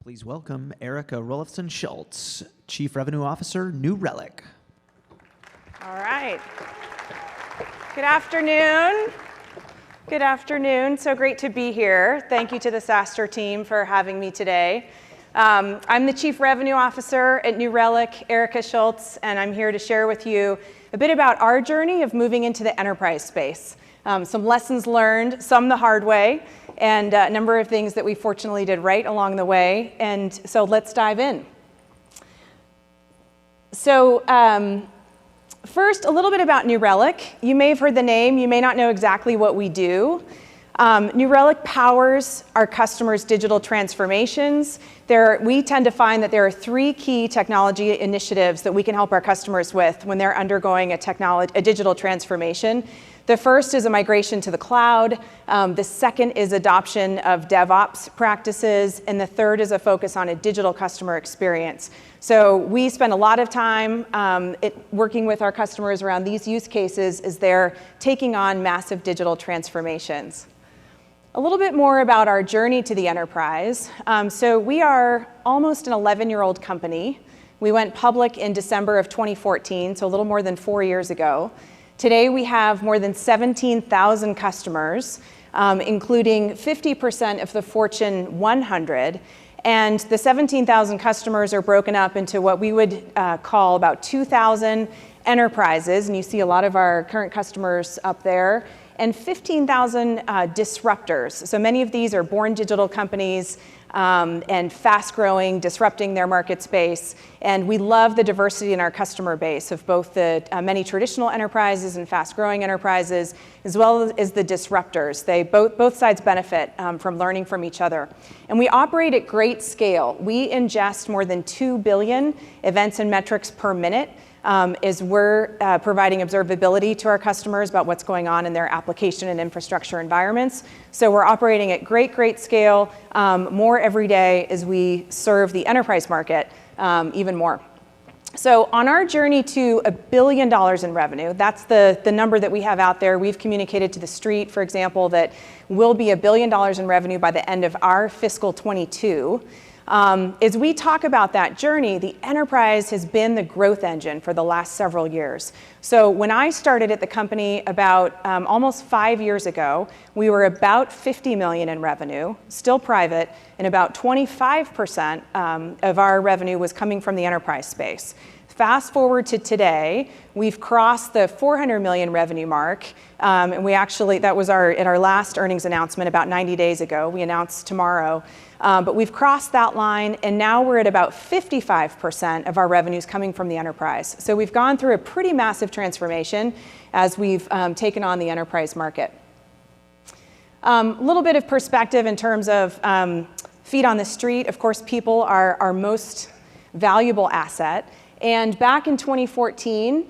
Please welcome Erica Rolfson-Schultz, Chief Revenue Officer, New Relic. All right. Good afternoon. Good afternoon. So great to be here. Thank you to the SaaStr team for having me today. I'm the Chief Revenue Officer at New Relic, Erica Schultz, and I'm here to share with you a bit about our journey of moving into the enterprise space. Some lessons learned, some the hard way, and a number of things that we fortunately did right along the way. And so let's dive in. So first, a little bit about New Relic. You may have heard the name. You may not know exactly what we do. New Relic powers our customers' digital transformations. We tend to find that there are three key technology initiatives that we can help our customers with when they're undergoing a digital transformation. The first is a migration to the cloud. The second is adoption of DevOps practices. And the third is a focus on a digital customer experience. So we spend a lot of time working with our customers around these use cases as they're taking on massive digital transformations. A little bit more about our journey to the enterprise. So we are almost an 11-year-old company. We went public in December of 2014, so a little more than 4 years ago. Today we have more than 17,000 customers, including 50% of the Fortune 100. And the 17,000 customers are broken up into what we would call about 2,000 enterprises, and you see a lot of our current customers up there, and 15,000 disruptors. So many of these are born digital companies and fast-growing, disrupting their market space. And we love the diversity in our customer base of both the many traditional enterprises and fast-growing enterprises, as well as the disruptors. Both sides benefit from learning from each other. And we operate at great scale. We ingest more than 2 billion events and metrics per minute as we're providing observability to our customers about what's going on in their application and infrastructure environments. So we're operating at great scale, more every day as we serve the enterprise market even more. So on our journey to $1 billion in revenue, that's the number that we have out there. We've communicated to the street, for example, that we'll be $1 billion in revenue by the end of our fiscal 22. As we talk about that journey, the enterprise has been the growth engine for the last several years. So when I started at the company about almost 5 years ago, we were about 50 million in revenue, still private, and about 25% of our revenue was coming from the enterprise space. Fast forward to today, we've crossed the 400 million revenue mark, and we actually, that was at our last earnings announcement about 90 days ago. We announced tomorrow. But we've crossed that line, and now we're at about 55% of our revenues coming from the enterprise. So we've gone through a pretty massive transformation as we've taken on the enterprise market. A little bit of perspective in terms of feet on the street. Of course, people are our most valuable asset. And back in 2014,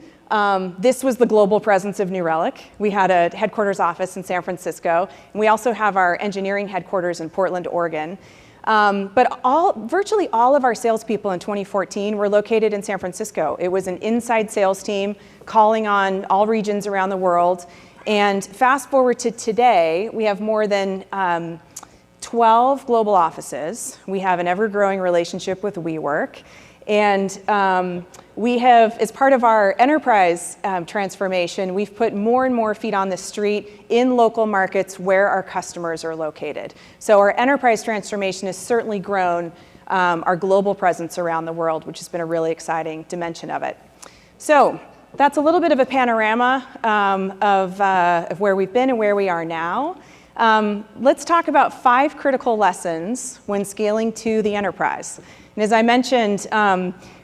this was the global presence of New Relic. We had a headquarters office in San Francisco, and we also have our engineering headquarters in Portland, Oregon. But virtually all of our salespeople in 2014 were located in San Francisco. It was an inside sales team calling on all regions around the world. And fast forward to today, we have more than 12 global offices. We have an ever-growing relationship with WeWork. And we have, as part of our enterprise transformation, we've put more and more feet on the street in local markets where our customers are located. So our enterprise transformation has certainly grown our global presence around the world, which has been a really exciting dimension of it. So that's a little bit of a panorama of where we've been and where we are now. Let's talk about 5 critical lessons when scaling to the enterprise. And as I mentioned,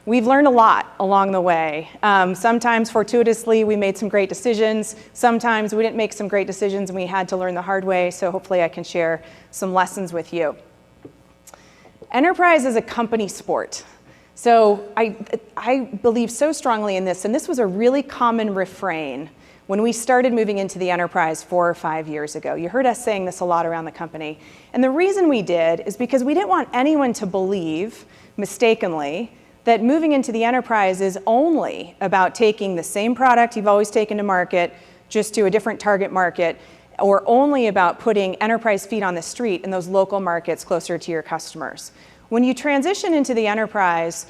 we've learned a lot along the way. Sometimes, fortuitously, we made some great decisions. Sometimes we didn't make some great decisions and we had to learn the hard way. So hopefully I can share some lessons with you. Enterprise is a company sport. So I believe so strongly in this. And this was a really common refrain when we started moving into the enterprise 4 or 5 years ago. You heard us saying this a lot around the company. And the reason we did is because we didn't want anyone to believe, mistakenly, that moving into the enterprise is only about taking the same product you've always taken to market, just to a different target market, or only about putting enterprise feet on the street in those local markets closer to your customers. When you transition into the enterprise,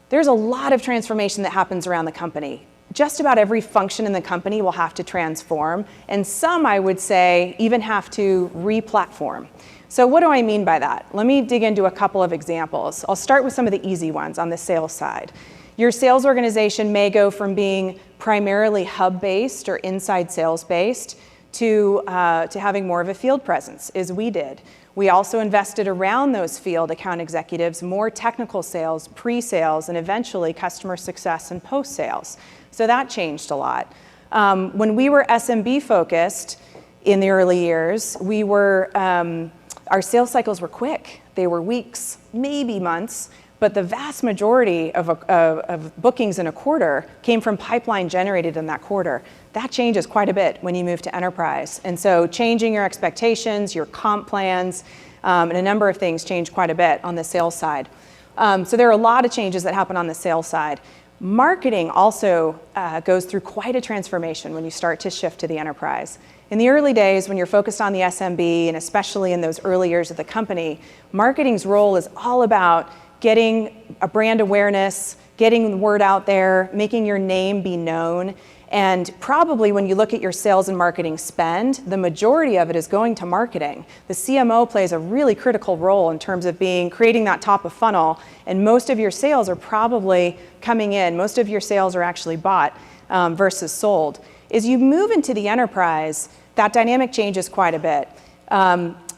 there's a lot of transformation that happens around the company. Just about every function in the company will have to transform, and some, I would say, even have to re-platform. So what do I mean by that? Let me dig into a couple of examples. I'll start with some of the easy ones on the sales side. Your sales organization may go from being primarily hub-based or inside sales-based to having more of a field presence, as we did. We also invested around those field account executives, more technical sales, pre-sales, and eventually customer success and post-sales. So that changed a lot. When we were SMB focused in the early years, our sales cycles were quick. They were weeks, maybe months, but the vast majority of bookings in a quarter came from pipeline generated in that quarter. That changes quite a bit when you move to enterprise. And so changing your expectations, your comp plans, and a number of things change quite a bit on the sales side. So there are a lot of changes that happen on the sales side. Marketing also goes through quite a transformation when you start to shift to the enterprise. In the early days, when you're focused on the SMB, and especially in those early years of the company, marketing's role is all about getting a brand awareness, getting the word out there, making your name be known. And probably when you look at your sales and marketing spend, the majority of it is going to marketing. The CMO plays a really critical role in terms of creating that top of funnel, and most of your sales are probably coming in. Most of your sales are actually bought versus sold. As you move into the enterprise, that dynamic changes quite a bit.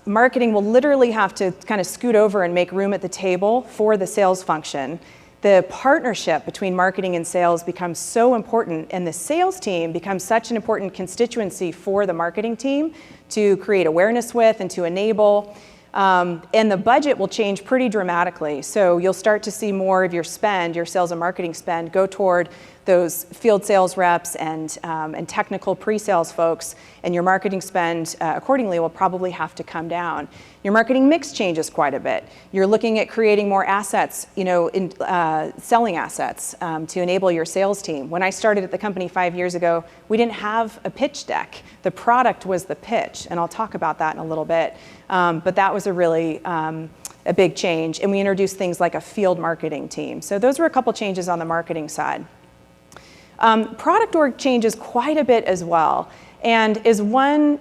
Marketing will literally have to kind of scoot over and make room at the table for the sales function. The partnership between marketing and sales becomes so important, and the sales team becomes such an important constituency for the marketing team to create awareness with and to enable. And the budget will change pretty dramatically. So you'll start to see more of your spend, your sales and marketing spend, go toward those field sales reps and technical pre-sales folks, and your marketing spend accordingly will probably have to come down. Your marketing mix changes quite a bit. You're looking at creating more assets, selling assets to enable your sales team. When I started at the company 5 years ago, we didn't have a pitch deck. The product was the pitch, and I'll talk about that in a little bit. But that was a really a big change, and we introduced things like a field marketing team. So those were a couple changes on the marketing side. Product org changes quite a bit as well. And as one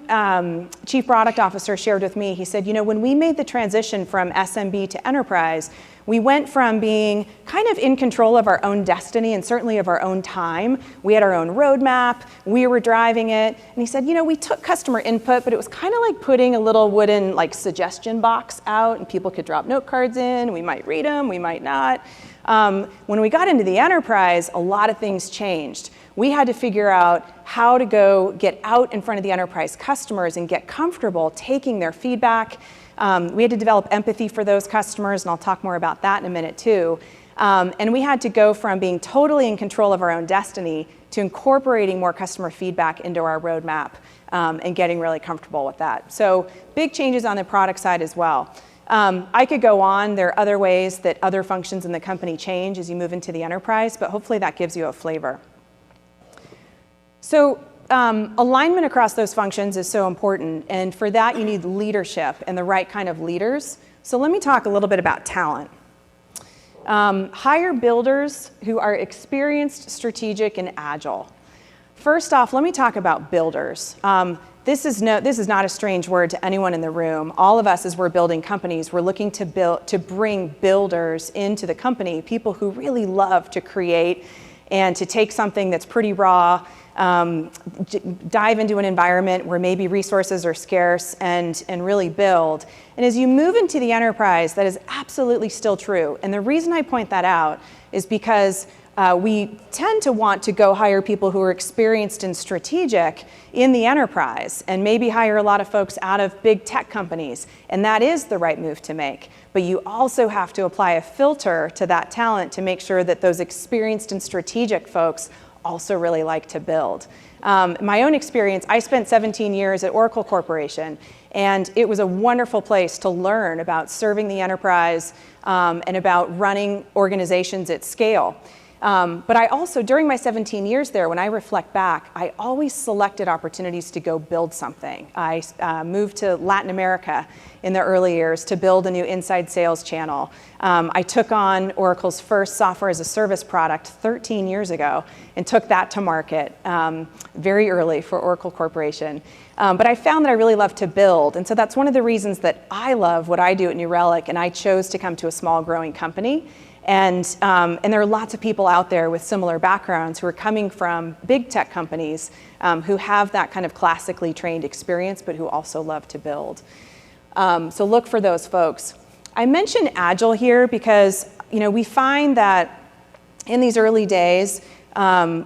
chief product officer shared with me, he said, when we made the transition from SMB to enterprise, we went from being kind of in control of our own destiny and certainly of our own time. We had our own roadmap, we were driving it. And he said, we took customer input, but it was kind of like putting a little wooden suggestion box out, and people could drop note cards in. We might read them, we might not. When we got into the enterprise, a lot of things changed. We had to figure out how to go get out in front of the enterprise customers and get comfortable taking their feedback. We had to develop empathy for those customers, and I'll talk more about that in a minute too. And we had to go from being totally in control of our own destiny to incorporating more customer feedback into our roadmap and getting really comfortable with that. So big changes on the product side as well. I could go on. There are other ways that other functions in the company change as you move into the enterprise, but hopefully that gives you a flavor. So alignment across those functions is so important, and for that you need leadership and the right kind of leaders. So let me talk a little bit about talent. Hire builders who are experienced, strategic, and agile. First off, let me talk about builders. This is not a strange word to anyone in the room. All of us, as we're building companies, we're looking to bring builders into the company, people who really love to create and to take something that's pretty raw, dive into an environment where maybe resources are scarce and really build. And as you move into the enterprise, that is absolutely still true. And the reason I point that out is because we tend to want to go hire people who are experienced and strategic in the enterprise and maybe hire a lot of folks out of big tech companies. And that is the right move to make. But you also have to apply a filter to that talent to make sure that those experienced and strategic folks also really like to build. My own experience, I spent 17 years at Oracle Corporation, and it was a wonderful place to learn about serving the enterprise and about running organizations at scale. But I also, during my 17 years there, when I reflect back, I always selected opportunities to go build something. I moved to Latin America in the early years to build a new inside sales channel. I took on Oracle's first software as a service product 13 years ago and took that to market very early for Oracle Corporation. But I found that I really love to build. And so that's one of the reasons that I love what I do at New Relic, and I chose to come to a small growing company. And there are lots of people out there with similar backgrounds who are coming from big tech companies who have that kind of classically trained experience, but who also love to build. So look for those folks. I mention Agile here because we find that in these early days,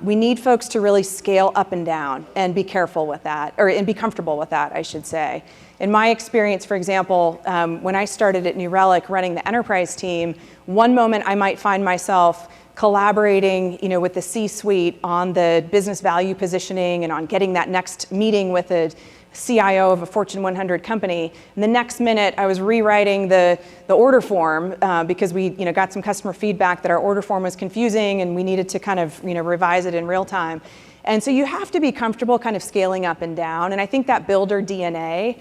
we need folks to really scale up and down and be careful with that, and be comfortable with that, I should say. In my experience, for example, when I started at New Relic running the enterprise team, one moment I might find myself collaborating with the C-suite on the business value positioning and on getting that next meeting with a CIO of a Fortune 100 company. And the next minute, I was rewriting the order form because we got some customer feedback that our order form was confusing and we needed to kind of revise it in real time. And so you have to be comfortable kind of scaling up and down. And I think that builder DNA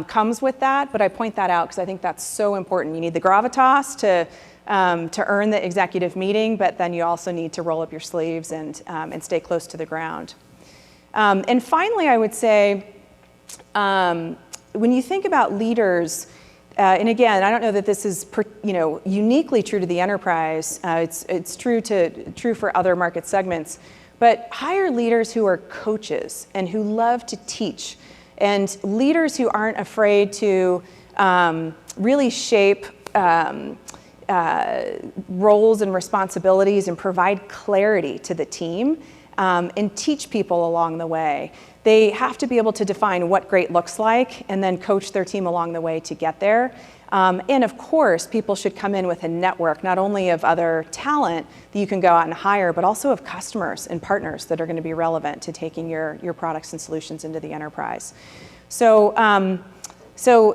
comes with that, but I point that out because I think that's so important. You need the gravitas to earn the executive meeting, but then you also need to roll up your sleeves and stay close to the ground. And finally, I would say, when you think about leaders, and again, I don't know that this is uniquely true to the enterprise. It's true for other market segments, but hire leaders who are coaches and who love to teach, and leaders who aren't afraid to really shape roles and responsibilities and provide clarity to the team and teach people along the way. They have to be able to define what great looks like and then coach their team along the way to get there. And of course, people should come in with a network, not only of other talent that you can go out and hire, but also of customers and partners that are going to be relevant to taking your products and solutions into the enterprise. So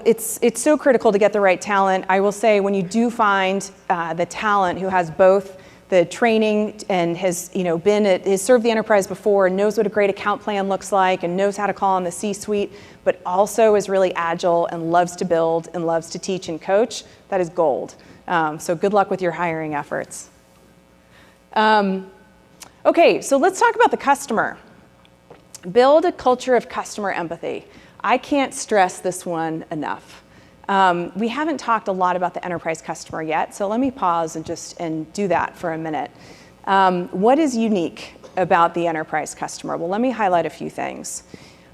it's so critical to get the right talent. I will say when you do find the talent who has both the training and has served the enterprise before and knows what a great account plan looks like and knows how to call on the C-suite, but also is really agile and loves to build and loves to teach and coach, that is gold. So good luck with your hiring efforts. Okay, so let's talk about the customer. Build a culture of customer empathy. I can't stress this one enough. We haven't talked a lot about the enterprise customer yet, so let me pause and do that for a minute. What is unique about the enterprise customer? Well, let me highlight a few things.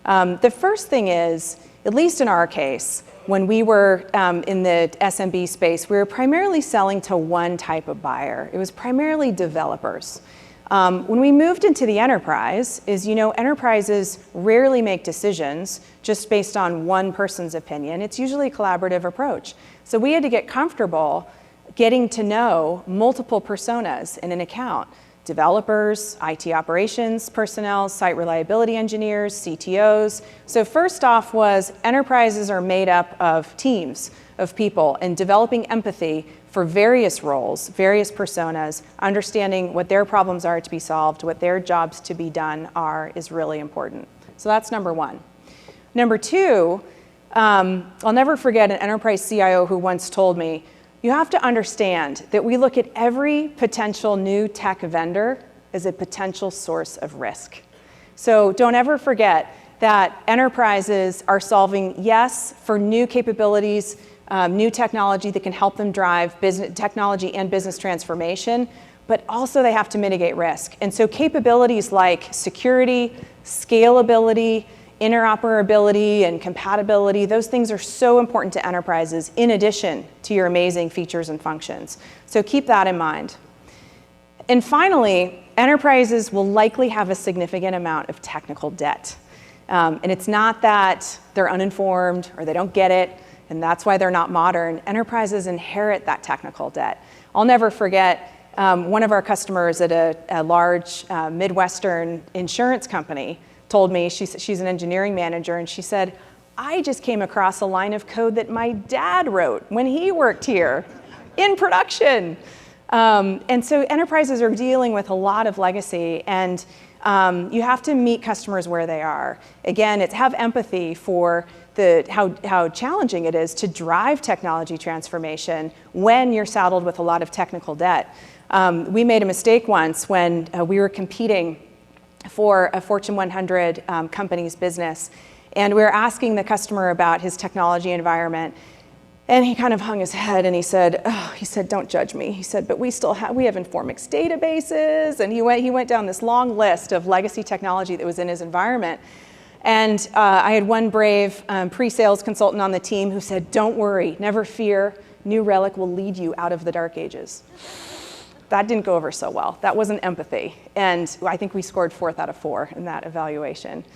The first thing is, at least in our case, when we were in the SMB space, we were primarily selling to one type of buyer. It was primarily developers. When we moved into the enterprise, enterprises rarely make decisions just based on one person's opinion. It's usually a collaborative approach. So we had to get comfortable getting to know multiple personas in an account: developers, IT operations personnel, site reliability engineers, CTOs. So first off was enterprises are made up of teams of people, and developing empathy for various roles, various personas, understanding what their problems are to be solved, what their jobs to be done are, is really important. So that's number one. Number two, I'll never forget an enterprise CIO who once told me, you have to understand that we look at every potential new tech vendor as a potential source of risk. So don't ever forget that enterprises are solving, yes, for new capabilities, new technology that can help them drive business technology and business transformation, but also they have to mitigate risk. And so capabilities like security, scalability, interoperability, and compatibility, those things are so important to enterprises in addition to your amazing features and functions. So keep that in mind. And finally, enterprises will likely have a significant amount of technical debt. And it's not that they're uninformed or they don't get it, and that's why they're not modern. Enterprises inherit that technical debt. I'll never forget one of our customers at a large Midwestern insurance company told me, she's an engineering manager, and she said, I just came across a line of code that my dad wrote when he worked here in production. And so enterprises are dealing with a lot of legacy, and you have to meet customers where they are. Again, it's have empathy for how challenging it is to drive technology transformation when you're saddled with a lot of technical debt. We made a mistake once when we were competing for a Fortune 100 company's business, and we were asking the customer about his technology environment. And he kind of hung his head and he said, don't judge me. He said, but we have Informix databases. And he went down this long list of legacy technology that was in his environment. And I had one brave pre-sales consultant on the team who said, don't worry, never fear, New Relic will lead you out of the dark ages. That didn't go over so well. That wasn't empathy. And I think we scored 4th out of 4 in that evaluation.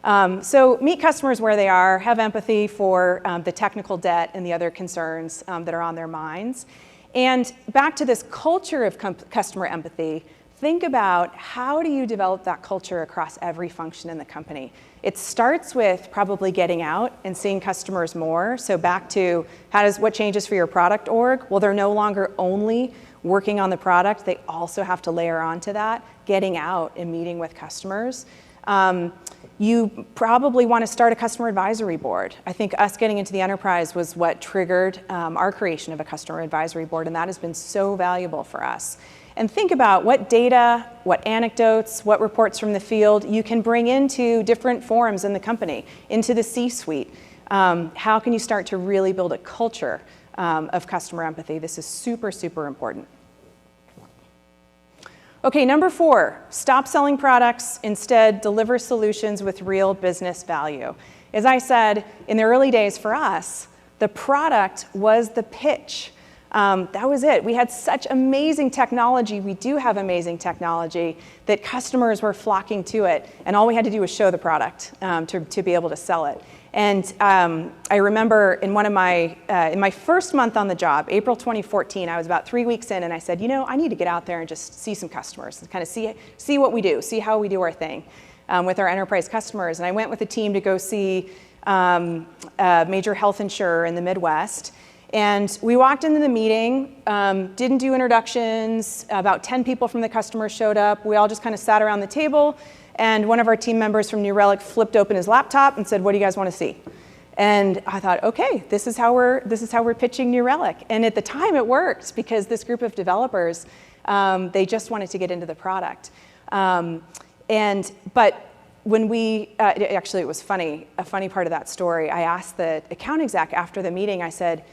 So meet customers where they are, have empathy for the technical debt and the other concerns that are on their minds. And back to this culture of customer empathy, think about how do you develop that culture across every function in the company. It starts with probably getting out and seeing customers more. So back to what changes for your product org? Well, they're no longer only working on the product, they also have to layer onto that, getting out and meeting with customers. You probably want to start a customer advisory board. I think us getting into the enterprise was what triggered our creation of a customer advisory board, and that has been so valuable for us. And think about what data, what anecdotes, what reports from the field you can bring into different forums in the company, into the C-suite. How can you start to really build a culture of customer empathy? This is super, super important. Okay, number 4, stop selling products, instead deliver solutions with real business value. As I said, in the early days for us, the product was the pitch. That was it. We had such amazing technology, we do have amazing technology, that customers were flocking to it, and all we had to do was show the product to be able to sell it. And I remember in my first month on the job, April 2014, I was about 3 weeks in, and I said, I need to get out there and just see some customers and kind of see what we do, see how we do our thing with our enterprise customers. And I went with a team to go see a major health insurer in the Midwest. And we walked into the meeting, didn't do introductions, about 10 people from the customer showed up. We all just kind of sat around the table. And one of our team members from New Relic flipped open his laptop and said, what do you guys want to see? And I thought, okay, this is how we're pitching New Relic. And at the time it worked because this group of developers, they just wanted to get into the product. But when actually it was funny, a funny part of that story, I asked the account exec after the meeting, I said,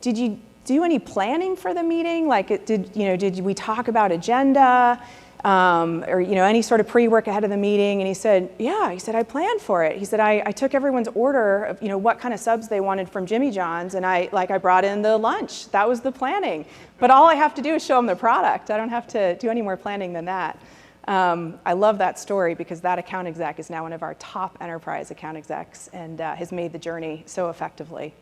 did you do any planning for the meeting? Like, did we talk about agenda? Or any sort of pre-work ahead of the meeting? And he said, yeah. He said, I planned for it. He said, I took everyone's order of what kind of subs they wanted from Jimmy John's, and I brought in the lunch. That was the planning. But all I have to do is show them the product. I don't have to do any more planning than that. I love that story because that account exec is now one of our top enterprise account execs and has made the journey so effectively.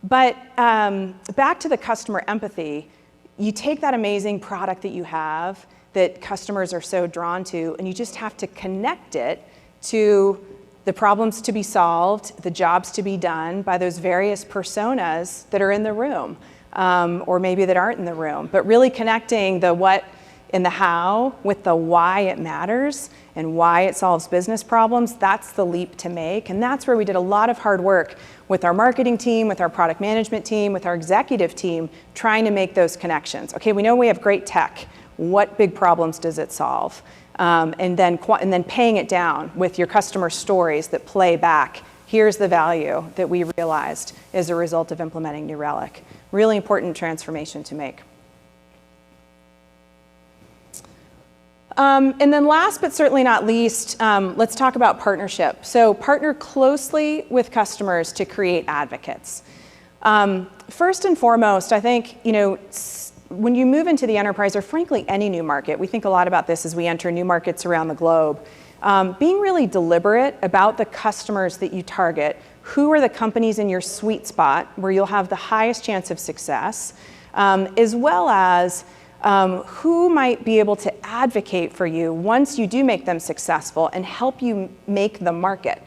But back to the customer empathy. You take that amazing product that you have that customers are so drawn to, and you just have to connect it to the problems to be solved, the jobs to be done by those various personas that are in the room, or maybe that aren't in the room. But really connecting the what and the how with the why it matters and why it solves business problems, that's the leap to make. And that's where we did a lot of hard work with our marketing team, with our product management team, with our executive team, trying to make those connections. Okay, we know we have great tech. What big problems does it solve? And then paying it down with your customer stories that play back. Here's the value that we realized as a result of implementing New Relic. Really important transformation to make. And then last but certainly not least, let's talk about partnership. So partner closely with customers to create advocates. First and foremost, I think, when you move into the enterprise, or frankly any new market, we think a lot about this as we enter new markets around the globe, being really deliberate about the customers that you target. Who are the companies in your sweet spot where you'll have the highest chance of success, as well as who might be able to advocate for you once you do make them successful and help you make the market.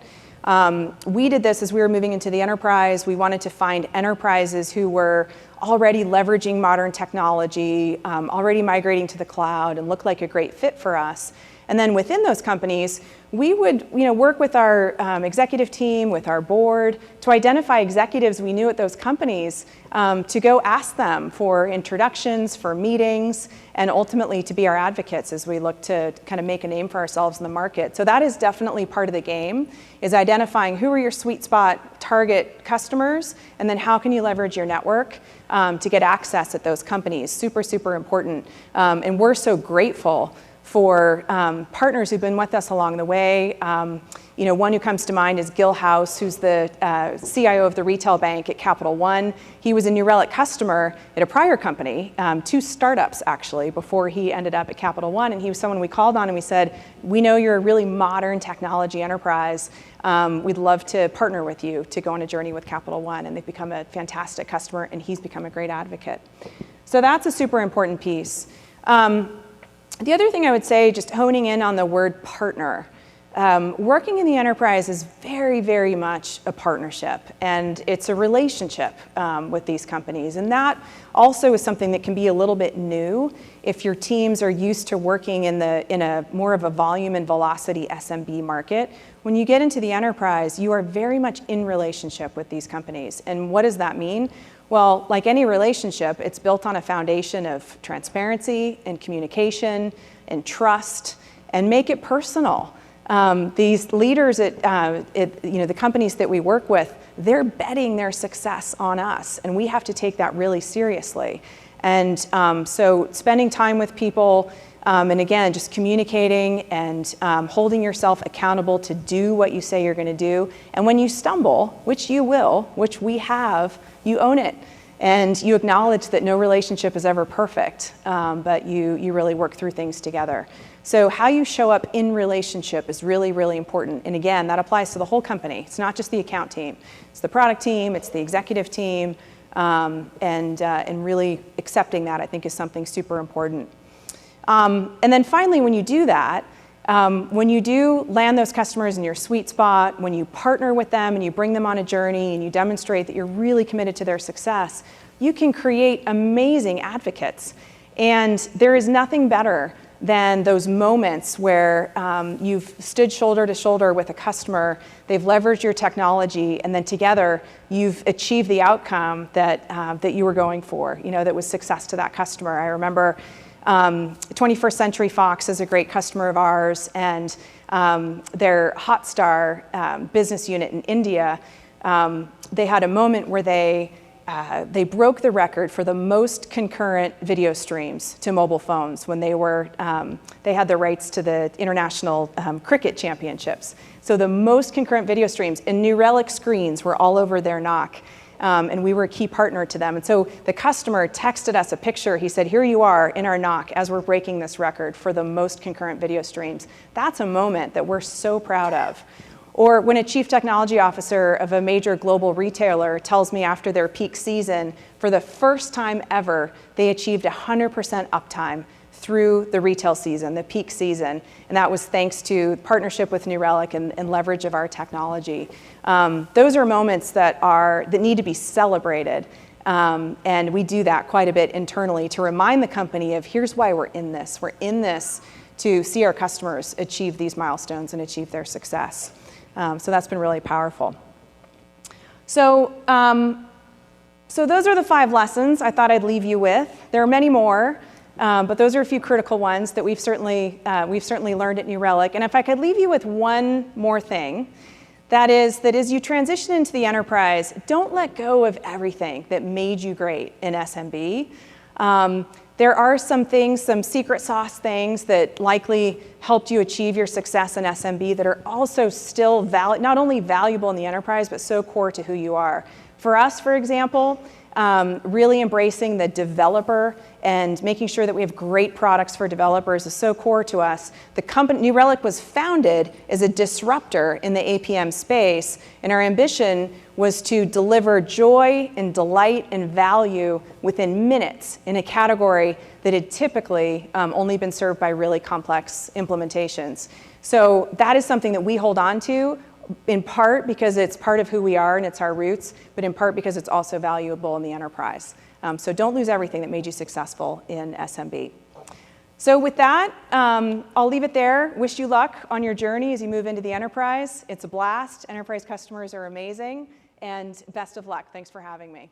We did this as we were moving into the enterprise. We wanted to find enterprises who were already leveraging modern technology, already migrating to the cloud, and looked like a great fit for us. And then within those companies, we would work with our executive team, with our board, to identify executives we knew at those companies, to go ask them for introductions, for meetings, and ultimately to be our advocates as we look to kind of make a name for ourselves in the market. So that is definitely part of the game, is identifying who are your sweet spot target customers, and then how can you leverage your network to get access at those companies. Super, super important. And we're so grateful for partners who've been with us along the way. One who comes to mind is Gil House, who's the CIO of the retail bank at Capital One. He was a New Relic customer at a prior company, 2 startups actually, before he ended up at Capital One. And he was someone we called on and we said, we know you're a really modern technology enterprise. We'd love to partner with you to go on a journey with Capital One. And they've become a fantastic customer, and he's become a great advocate. So that's a super important piece. The other thing I would say, just honing in on the word partner, working in the enterprise is very, very much a partnership, and it's a relationship with these companies. And that also is something that can be a little bit new if your teams are used to working in a more of a volume and velocity SMB market. When you get into the enterprise, you are very much in relationship with these companies. And what does that mean? Well, like any relationship, it's built on a foundation of transparency and communication and trust, and make it personal. These leaders at the companies that we work with, they're betting their success on us, and we have to take that really seriously. And so spending time with people, and again, just communicating and holding yourself accountable to do what you say you're going to do. And when you stumble, which you will, which we have, you own it. And you acknowledge that no relationship is ever perfect, but you really work through things together. So how you show up in relationship is really, really important. And again, that applies to the whole company. It's not just the account team. It's the product team, it's the executive team, and really accepting that, I think, is something super important. And then finally, when you do that, when you do land those customers in your sweet spot, when you partner with them and you bring them on a journey and you demonstrate that you're really committed to their success, you can create amazing advocates. And there is nothing better than those moments where you've stood shoulder to shoulder with a customer, they've leveraged your technology, and then together you've achieved the outcome that you were going for, that was success to that customer. I remember 21st Century Fox is a great customer of ours, and their Hotstar business unit in India, they had a moment where they broke the record for the most concurrent video streams to mobile phones when they had the rights to the international cricket championships. So the most concurrent video streams, and New Relic screens were all over their NOC. And we were a key partner to them. And so the customer texted us a picture. He said, here you are in our NOC as we're breaking this record for the most concurrent video streams. That's a moment that we're so proud of. Or when a chief technology officer of a major global retailer tells me after their peak season, for the first time ever, they achieved 100% uptime through the retail season, the peak season. And that was thanks to partnership with New Relic and leverage of our technology. Those are moments that need to be celebrated. And we do that quite a bit internally to remind the company of here's why we're in this. We're in this to see our customers achieve these milestones and achieve their success. So that's been really powerful. So those are the 5 lessons I thought I'd leave you with. There are many more. But those are a few critical ones that we've certainly learned at New Relic. And if I could leave you with one more thing, that is that as you transition into the enterprise, don't let go of everything that made you great in SMB. There are some things, some secret sauce things that likely helped you achieve your success in SMB that are also still not only valuable in the enterprise, but so core to who you are. For us, for example, really embracing the developer and making sure that we have great products for developers is so core to us. The company, New Relic, was founded as a disruptor in the APM space, and our ambition was to deliver joy and delight and value within minutes in a category that had typically only been served by really complex implementations. So that is something that we hold on to, in part because it's part of who we are and it's our roots, but in part because it's also valuable in the enterprise. So don't lose everything that made you successful in SMB. So with that, I'll leave it there. Wish you luck on your journey as you move into the enterprise. It's a blast. Enterprise customers are amazing. And best of luck. Thanks for having me.